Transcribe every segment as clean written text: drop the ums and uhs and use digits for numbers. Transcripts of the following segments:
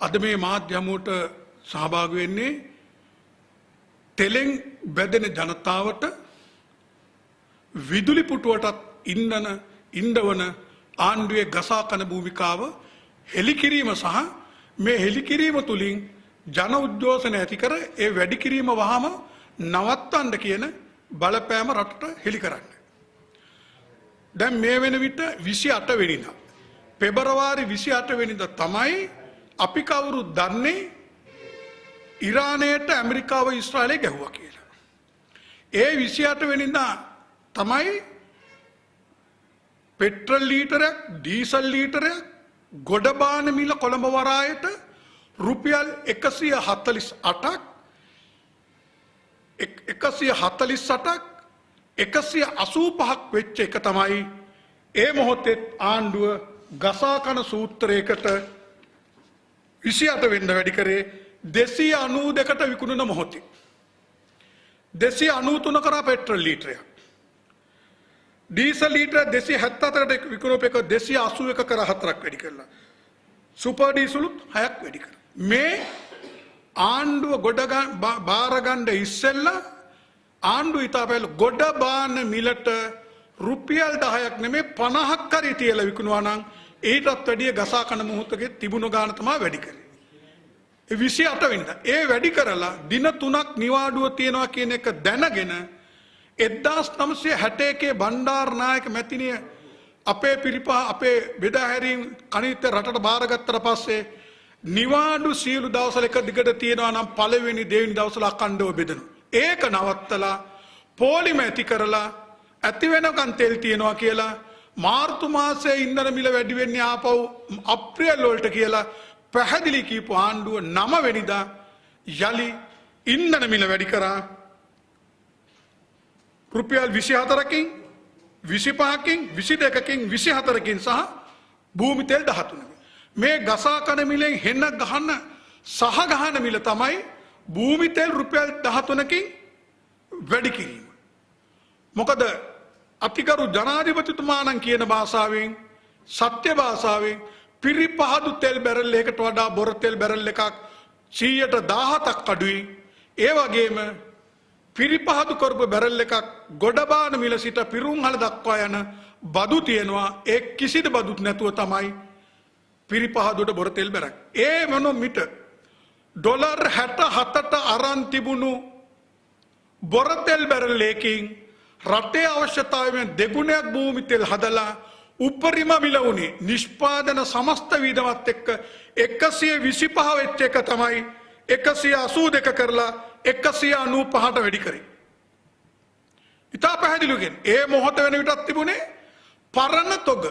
අද මේ මාධ්‍ය හමුවට සහභාගී වෙන්නේ තෙලෙන් බැදෙන ජනතාවට විදුලි පුටුවටත් ඉන්දවන ආණ්ඩුවේ ගසා කන භූමිකාව හෙළිකිරීම සහ මේ හෙළිකිරීම තුලින් ජන උද්ඝෝෂණ ඇති කර ඒ වැඩි කිරීම වහම නවත්තන්න කියන බලපෑම රටට හෙළි කරන්න. දැන් මේ වෙන විට 28 වෙනිදා පෙබරවාරි 28 වෙනිදා තමයි අපි කවුරුත් දන්නේ ඉරානයට ඇමරිකාව ඊශ්‍රායලය ගැහුවා කියලා. ඒ 28 වෙනිදා තමයි පෙට්‍රල් ලීටරයක් ඩීසල් ලීටරයක් ගොඩබාන මිල කොළඹ වරායට රුපියල් 148ක් 185ක් වෙච්ච එක තමයි ඒ මොහොතේ ආණ්ඩුව ගසා කන සූත්‍රයකට 28 වෙනිදා වැඩි කරේ 292ට විකුණන මොහොතේ 293 කරා පෙට්‍රල් ලීටරයක් ඩීසල් ලීටර 277කට විකුණුප එක 281 කර 4ක් වැඩි කරලා සුපර් ඩීසලුත් 6ක් වැඩි කරා. මේ ආණ්ඩුව බාර ගන්න ඉස්සෙල්ලා ආණ්ඩුව ඉතාපැල ගොඩ බාන මිලට රුපියල් 10ක් නෙමෙයි 50ක් හරි තියලා විකුණුවා නම් ඊටත් වැඩිය ගසා කන මොහොතකේ තිබුණු ගාන තමයි වැඩි කරේ. 28 වෙනිදා ඒ වැඩි කරලා දින 3ක් නිවාඩුව තියනවා කියන එක දැනගෙන 1961 බණ්ඩාරනායක මැතිණිය අපේ පිරිපා අපේ බෙදා හැරීම් කණිත්‍ය රටට බාරගත්තට පස්සේ නිවාඩු සියලු දවස්වල එක දිගට තියෙනවා නම් පළවෙනි දෙවෙනි දවස්වල අඛණ්ඩව බෙදනවා. ඒක නවත්තලා පොලිම ඇති කරලා ඇති වෙනකන් තෙල් තියනවා කියලා මාර්තු මාසයේ ඉන්ධන මිල වැඩි වෙන්නේ ආපහු අප්‍රේල් වලට කියලා පැහැදිලි කියපු ආණ්ඩුව 9 වෙනිදා යලි ඉන්ධන මිල වැඩි කරා රුපියල් 24කින් 25කින් 22කින් 24කින් සහ භූමි තෙල් 13කින් මේ ගසා කන මිලෙන් හෙන්න ගහන සහ ගහන මිල තමයි භූමි තෙල් රුපියල් 13කින් වැඩි කිරීම. මොකද අතිගරු ජනාධිපතිතුමා නම් කියන භාෂාවෙන් සත්‍ය භාෂාවෙන් පිරිපහදු තෙල් බැරල් එකකට වඩා බොර තෙල් බැරල් එකක් 117ක් අඩුයි. ඒ වගේම පිරිපහදු කරපු බැරල් එකක් ගොඩබාන මිල සිට පිරුම්හල දක්වා යන බදු තියෙනවා. ඒ කිසිදු බදුත් නැතුව තමයි පිරිපහදුට බොර තෙල් බැරක්. ඒ මොන මිට ඩොලර් 67ට අරන් තිබුණු බොර තෙල් බැරල් එකකින් රටේ අවශ්‍යතාවයෙන් දෙගුණයක් භූමි තෙල් හදලා උපරිම මිල උනේ නිෂ්පාදන සමස්ත වීදමත් එක්ක 125 වෙච්ච එක තමයි 182 කරලා 195ට වැඩි කරේ. ඉතා පැහැදිලිවකින් ඒ මොහොත වෙන විටත් තිබුණේ පරණ තොග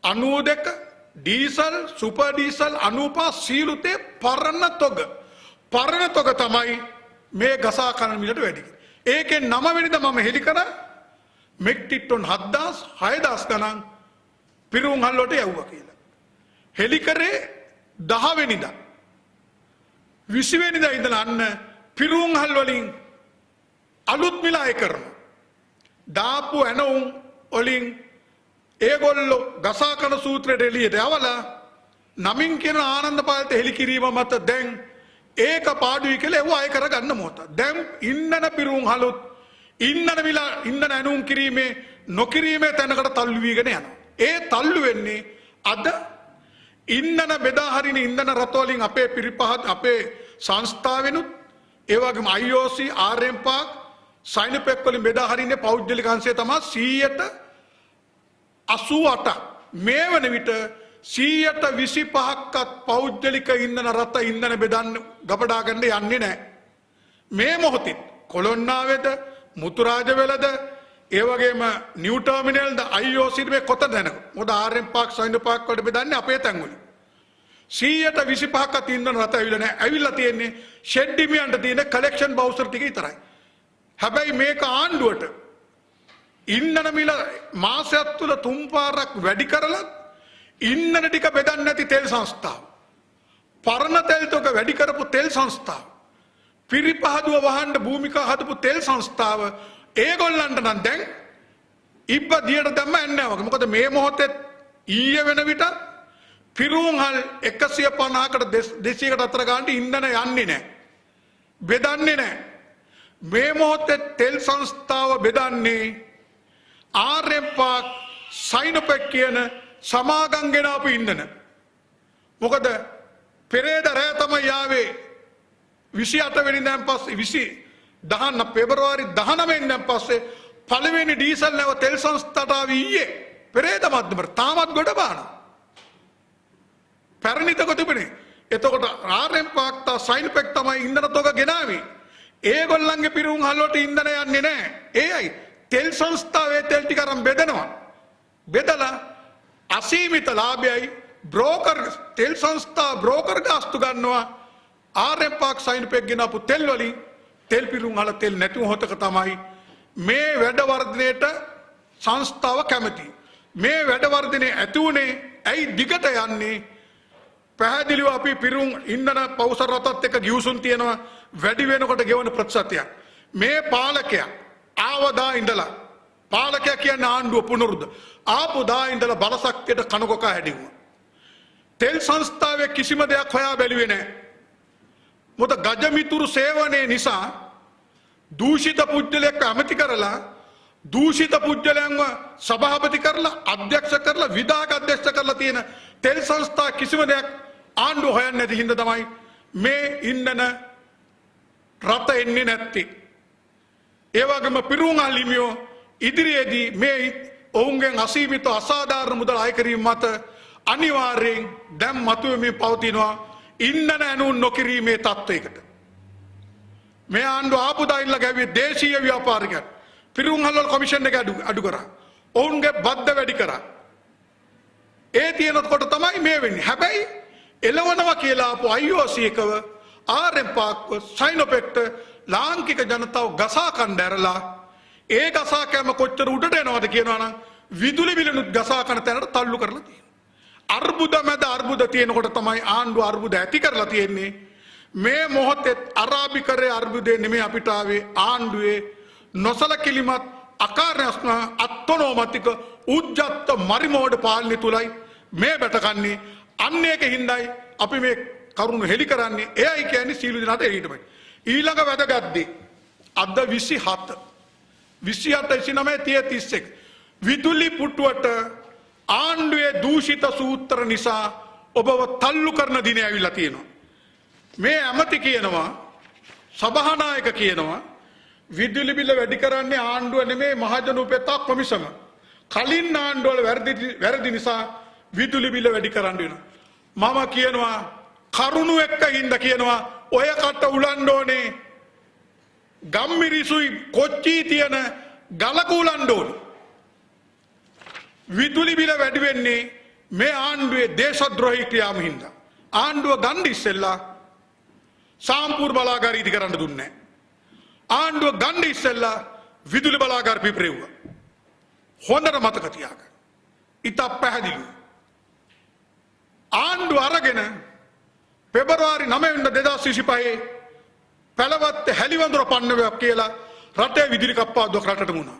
92 ඩීසල් සුපර් ඩීසල් 95 සීලුතේ පරණ තොග තමයි මේ ගසා කන මිලට වැඩි කරේ. ඒකෙන් 9 වෙනිදා මම හෙලි කරා මෙට්‍රික් ටන් 7000 6000 ගණන් පිරුම්හල් වලට යවුවා කියලා. හෙලි කරේ 10 වෙනිදා 20 වෙනිදා ඉඳලා අන්න පිරුම්හල් වලින් අලුත් මිල අය කරනවා. දාපු ඇනවුම් වලින් ඒගොල්ලෝ ගසා කන සූත්‍රයට එළියට යවලා නමින් කියන ආනන්ද පාලට හෙලි කිරීම මත දැන් ඒක පාඩුයි කියලා ඒව අය කරගන්න මොහොත. දැන් ඉන්නන පිරුම්හලුත් ඉන්නන මිල ඉන්නන ඇනුම් කිරීමේ නොකිරීමේ තැනකට තල්ලු වීගෙන යනවා. ඒ තල්ලු වෙන්නේ අද ඉන්නන බෙදා හරින ඉන්ධන රත වලින් අපේ පිරිපහත් අපේ සංස්ථාවෙනුත් ඒ වගේම IOC RM පාක් සයින්පෙක් වලින් බෙදා හරින්නේ පෞද්ගලික අංශය තමයි 188ක්. මේ වන විට 125ක්වත් පෞද්ගලික ඉන්ධන රත ඉන්ධන බෙදන්න ගබඩා ගන්න යන්නේ නැහැ. මේ මොහොතේ කොළොන්නාවේද මුතුරාජවැලද ඒ වගේම නිව් ටර්මිනල්ද IOC මේ කොතනද යනක. මොකද RM පාක් සයින්පෙක් වලට බෙදන්නේ අපේ තැන් වලින්. 125ක් ඉන්ධන රත ඇවිල්ලා නැහැ. ඇවිල්ලා තියෙන්නේ ෂෙඩ් හිමියන්ට තියෙන කලෙක්ෂන් බවුසර් ටික විතරයි. හැබැයි මේක ආණ්ඩුවට ඉන්ධන මිල මාසයක් තුල 3 පාරක් වැඩි කරලා ඉන්ධන ටික බෙදන්නේ නැති තෙල් සංස්ථාව. පරණ තෙල් තොග වැඩි කරපු තෙල් සංස්ථාව. පිරිපහදුව වහන්න භූමිකා හදපු තෙල් සංස්ථාව ඒගොල්ලන්ට නම් දැන් ඉබ්බ දියට දැම්ම යන්නේ නැහැ. මොකද මේ මොහොතේ ඊයේ වෙන විට පිරුම්හල් 150කට 200කට අතර ගන්නට ඉන්ධන යන්නේ නැහැ. බෙදන්නේ නැහැ. මේ මොහොතේ තෙල් සංස්ථාව බෙදන්නේ ආර්යපාක් සයිනොපෙක් කියන සමාගම් ගෙනාපු ඉන්ධන. මොකද පෙරේද රෑ තමයි ආවේ 28 වෙනිදාන් පස්සේ 19 පෙබරවාරි 19 වෙනිදාන් පස්සේ පළවෙනි ඩීසල් නැව තෙල් සංස්ථාවට ආවේ ඊයේ පෙරේද මැදමර තාමත් ගොඩ බානවා. පැරණිතක තිබුණේ. එතකොට ආර්යපාක් තා සයිනොපෙක් තමයි ඉන්ධන තොග ගෙනාවේ. ඒගොල්ලන්ගේ පිරුම් හල්ලට ඉන්ධන යන්නේ නැහැ. ඒයි තෙල් සංස්ථාවේ තෙල් ටික අරන් බෙදනවා. බෙදලා අසීමිත ලාභයයි බ්‍රෝකර් තෙල් සංස්ථා බ්‍රෝකර් ගාස්තු ගන්නවා. ආර්යපාක් සයිනොපෙක් ගෙනාපු තෙල් වලින් තෙල් පිරුම් හල තෙල් නැති මොහොතක තමයි මේ වැඩ වර්ධනයට සංස්ථාව කැමති. මේ වැඩ වර්ධනය ඇති උනේ ඇයි දිගට යන්නේ? පැහැදිලිව අපි පිරුම් ඉන්ධන පෞසර රටත් එක්ක ගිවිසුම් තියෙනවා වැඩි වෙනකොට ගෙවන ප්‍රතිශතයක්. මේ පාලකයා ආවදා ඉඳලා පාලකයා කියන්නේ ආණ්ඩුව පුනරුද්ධ ආපු දා ඉඳලා බලශක්තියට කනකොකා හැදෙවුවා. තෙල් සංස්ථාවේ කිසිම දෙයක් හොයා බැලුවේ නැහැ. මොකද ගජමිතුරු සේවනයේ නිසා දූෂිත පුජ්‍යලයක් ඇමති කරලා දූෂිත පුජ්‍යලයන්ව සභාපති කරලා අධ්‍යක්ෂ කරලා විධායක අධ්‍යක්ෂ කරලා තියෙන තෙල් සංස්ථා කිසිම දෙයක් ආණ්ඩුව හොයන්නේ නැති හින්දා තමයි මේ ඉන්ධන රට එන්නේ නැත්තේ. ඒ වගේම පිරුම් අලිමියෝ ඉදිරියේදී මේ ඔවුන්ගෙන් අසීමිත අසාධාරණ මුදල් අය කිරීම මත අනිවාර්යෙන් දැන් මතුවෙමින් පවතිනවා ඉන්ධන ඇනුම් නොකිරීමේ තත්ත්වයකට. මේ ආණ්ඩුව ආපුදා ඉල්ල ගැව්වේ දේශීය ව්‍යාපාරිකයන් පිරුම් හල්වල කොමිෂන් එක අඩු කරා. ඔවුන්ගේ බද්ද වැඩි කරා. ඒ තියෙනකොට තමයි මේ වෙන්නේ. හැබැයි එළවනවා කියලා ආපු IOC එකව ආර්යපාක්ව සයිනොපෙක්ට ලාංකික ජනතාව ගසා කණ්ඩ ඇරලා ඒ ගසා කෑම කොච්චර උඩට එනවද කියනවා නම් විදුලි බිලනුත් ගසා කන තැනට තල්ලු කරලා තියෙනවා. අර්බුද මැද අර්බුද තියෙනකොට තමයි ආණ්ඩුව අර්බුද ඇති කරලා තියෙන්නේ. මේ මොහොතේ අරාබිකරේ අර්බුදේ නෙමෙයි අපිට ආවේ ආණ්ඩුවේ නොසලකිලිමත් අකාර්යස්න අත්නෝමතික උජ්ජත් මරිමෝඩ පාලනය තුලයි මේ බැටකන්නේ. අන්න ඒක හින්දායි අපි මේ කරුණු හෙලි කරන්නේ. එයයි කියන්නේ සීළු දිනාට එළියටමයි. ඊළඟ වැදගත් දේ අද 27 29 31 විදුලි පුටුවට ආණ්ඩුවේ දූෂිත සූත්‍ර නිසා ඔබව තල්ලු කරන දිනේ ඇවිල්ලා තියෙනවා. මේ ඇමති කියනවා සභානායක කියනවා විදුලි බිල වැඩි කරන්නේ ආණ්ඩුව නෙමේ මහජන උපෙතා කොමිසම. කලින් ආණ්ඩුවල වැරදි නිසා විදුලි බිල වැඩි කරන්න වෙනවා. මම කියනවා කරුණු එක්ක හින්දා කියනවා ඔය කට උලන්න ඕනේ ගම්මිරිසුයි කොච්චි තියෙන ගලක උලන්න ඕනේ. විදුලි බිල වැඩි වෙන්නේ මේ ආණ්ඩුවේ දේශද්‍රෝහී ක්‍රියාව හින්දා. ආණ්ඩුව ගන්න ඉස්සෙල්ලා සාම්පූර් බලාගාර ඉදි කරන්න දුන්නේ නැහැ. ආණ්ඩුව ගන්න ඉස්සෙල්ලා විදුලි බලාගාර පිපරෙව්වා. හොඳට මතක තියාගන්න. ඉත පැහැදිලිව. ආණ්ඩුව අරගෙන පෙබරවාරි 9 වෙනිදා 2025 පළවත්ත හැලිවඳුර පන්නවයක් කියලා රටේ විදුලි කප්පාදුවක් රටට වුණා.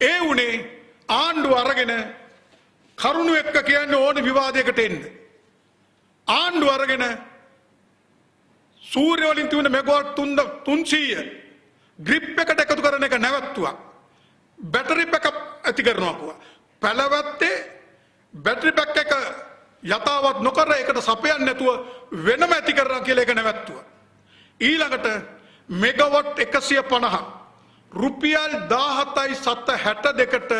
ඒ උනේ ආණ්ඩුව අරගෙන කරුණු එක්ක කියන්නේ ඕන විවාදයකට එන්න. ආණ්ඩුව අරගෙන සූර්ය වලින් තිබුණ මෙගාවට් 300 ග්‍රිප් එකට එකතු කරන එක නැවැත්තුවා. බැටරි බෑකප් ඇති කරනවා කිව්වා. පළවත්තේ බැටරි බෑක් එක යථාවත් නොකර ඒකට සපයන්නේ නැතුව වෙනම ඇති කරනවා කියලා ඒක නැවැත්තුවා. ඊළඟට මෙගාවට් 150 රුපියල් 17.62ට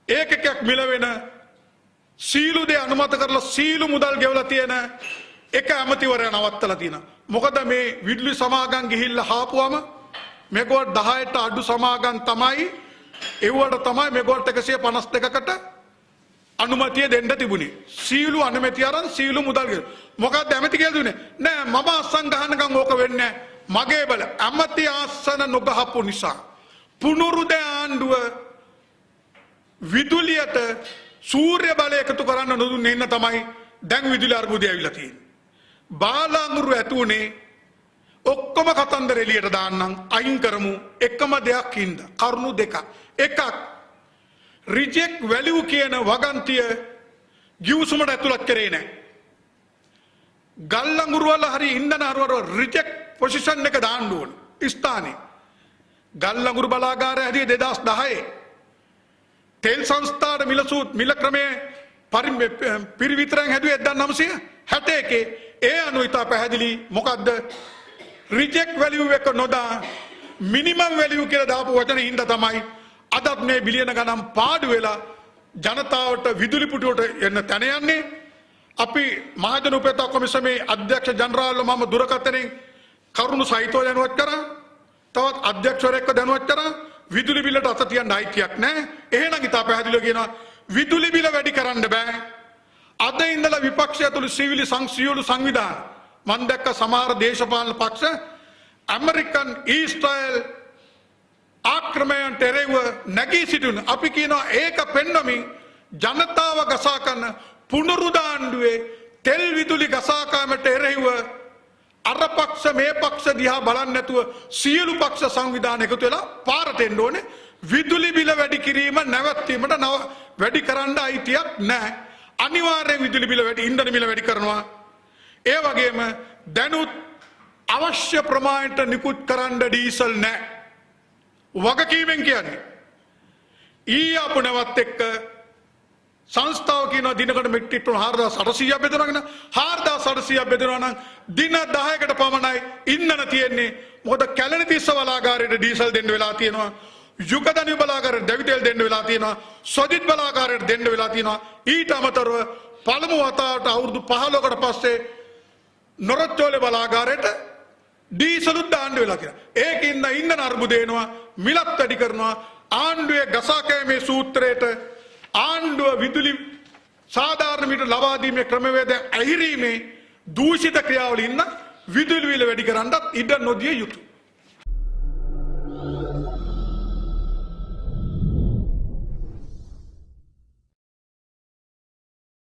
ඒකකයක් මිල වෙන සීලු දේ අනුමත කරලා සීලු මුදල් ගෙවලා තියෙන එක ඇමතිවරයා නවත්තලා තියෙනවා. මොකද මේ විදුලි සමාගම් ගිහිල්ලා හාපුවම මෙගාවට් 10ට අඩු සමාගම් තමයි ඒවට තමයි මෙගාවට් 152කට අනුමැතිය දෙන්න තිබුණේ. සීලු අනුමැතිය අරන් සීලු මුදල් ගෙවලා. මොකක්ද ඇමති කියලා දුන්නේ? නෑ මම අස්සන් ගහනකම් ඕක වෙන්නේ නෑ. මගේ බල ඇමති ආසන නොගහපු නිසා පුනරුද ආණ්ඩුව විදුලියට සූර්ය බලය එකතු කරන්න නොදුන්නේ ඉන්න තමයි දැන් විදුලි අර්බුදය ඇවිල්ලා තියෙන්නේ. බාලාංගුරු ඇතුනේ ඔක්කොම කතන්දර එළියට දාන්නම් අයින් කරමු එකම දෙයක් හින්දා කරුණු දෙක. එකක් රිජෙක්ට් වැලියු කියන වගන්තිය ගිවිසුමට ඇතුළත් කරේ නැහැ. ගල් අඟුරු වල හරි ඉන්ධන අරවල රිජෙක්ට් පොසිෂන් එක දාන්න ඕන. ස්ථානේ. ගල් අඟුරු බලාගාරය හැදියේ 2010. තෙල් සංස්ථාට මිල ක්‍රමයේ පිරිවිතරෙන් හැදුවේ 1961. ඒ අනුව ඉතා පැහැදිලි මොකද්ද? රිජෙක්ට් වැලියු එක නොදා මිනිමම් වැලියු කියලා දාපු වචනේ හින්දා තමයි අදත් මේ බිලියන ගණන් පාඩු වෙලා ජනතාවට විදුලි පුටුවට එන්න තැන යන්නේ. අපි මහජන උපයෝගිතා කොමිසමේ අධ්‍යක්ෂ ජනරාල්ව මම දුරකථනයෙන් කරුණු සහිතව දැනුවත් කරා. තවත් අධ්‍යක්ෂවරයෙක්ව දැනුවත් කරා. විදුලි බිලට අත තියන්න අයිතියක් නැහැ. එහෙනම් ඉතා පැහැදිලිව කියනවා විදුලි බිල වැඩි කරන්න බෑ. අද ඉඳලා විපක්ෂය තුළ සිවිලි සියලු සංවිධාන මම දැක්ක සමහර දේශපාලන පක්ෂ ඇමරිකන් ඊස්රායල් ආක්‍රමණයට එරෙහිව නැගී සිටින අපි කියනවා ඒක පෙන්වමින් ජනතාව ගසා කරන පුනරුදාණ්ඩුවේ තෙල් විදුලි ගසා කාමට එරෙහිව අර පක්ෂ මේ පක්ෂ දිහා බලන්නේ නැතුව සියලු පක්ෂ සංවිධාන එකතු වෙලා පාරට එන්න ඕනේ. විදුලි බිල වැඩි කිරීම නැවැත්වීමට වැඩි කරන්න අයිතියක් නැහැ. අනිවාර්යෙන් විදුලි බිල වැඩි ඉන්ධන බිල වැඩි කරනවා. ඒ වගේම දැනුත් අවශ්‍ය ප්‍රමාණයට නිකුත් කරන්න ඩීසල් නැහැ. වගකීමෙන් කියන්නේ අපු නැවත් එක්ක සංස්ථාව කියන දිනකට මෙට්‍රික් ටන් 4800ක් බෙදනගෙන 4800ක් බෙදනවා නම් දින 10කට පමණයි ඉන්ධන තියෙන්නේ. මොකද කැලණිතිස්ස බලාගාරයට ඩීසල් දෙන්න වෙලා තියෙනවා. යුගදනි බලාගාරයට දැවිතෙල් දෙන්න වෙලා තියෙනවා. සොදිත් බලාගාරයට දෙන්න වෙලා තියෙනවා. ඊට අමතරව පළමු වතාවට අවුරුදු 15කට පස්සේ නොරොච්චෝලේ බලාගාරයට ඩීසලුත් දාන්න වෙලා කියලා. ඒකින්ද ඉන්ධන අර්බුද එනවා. මිලත් වැඩි කරනවා. ආණ්ඩුවේ ගසා කෑමේ සූත්‍රයට ආණ්ඩුව විදුලි සාධාරණ මිට ලබා දීමේ ක්‍රමවේද ඇහිරීමේ දූෂිත ක්‍රියාවලින් විදුලි බිල වැඩි කරන්නත් ඉඩ නොදිය යුතුයි.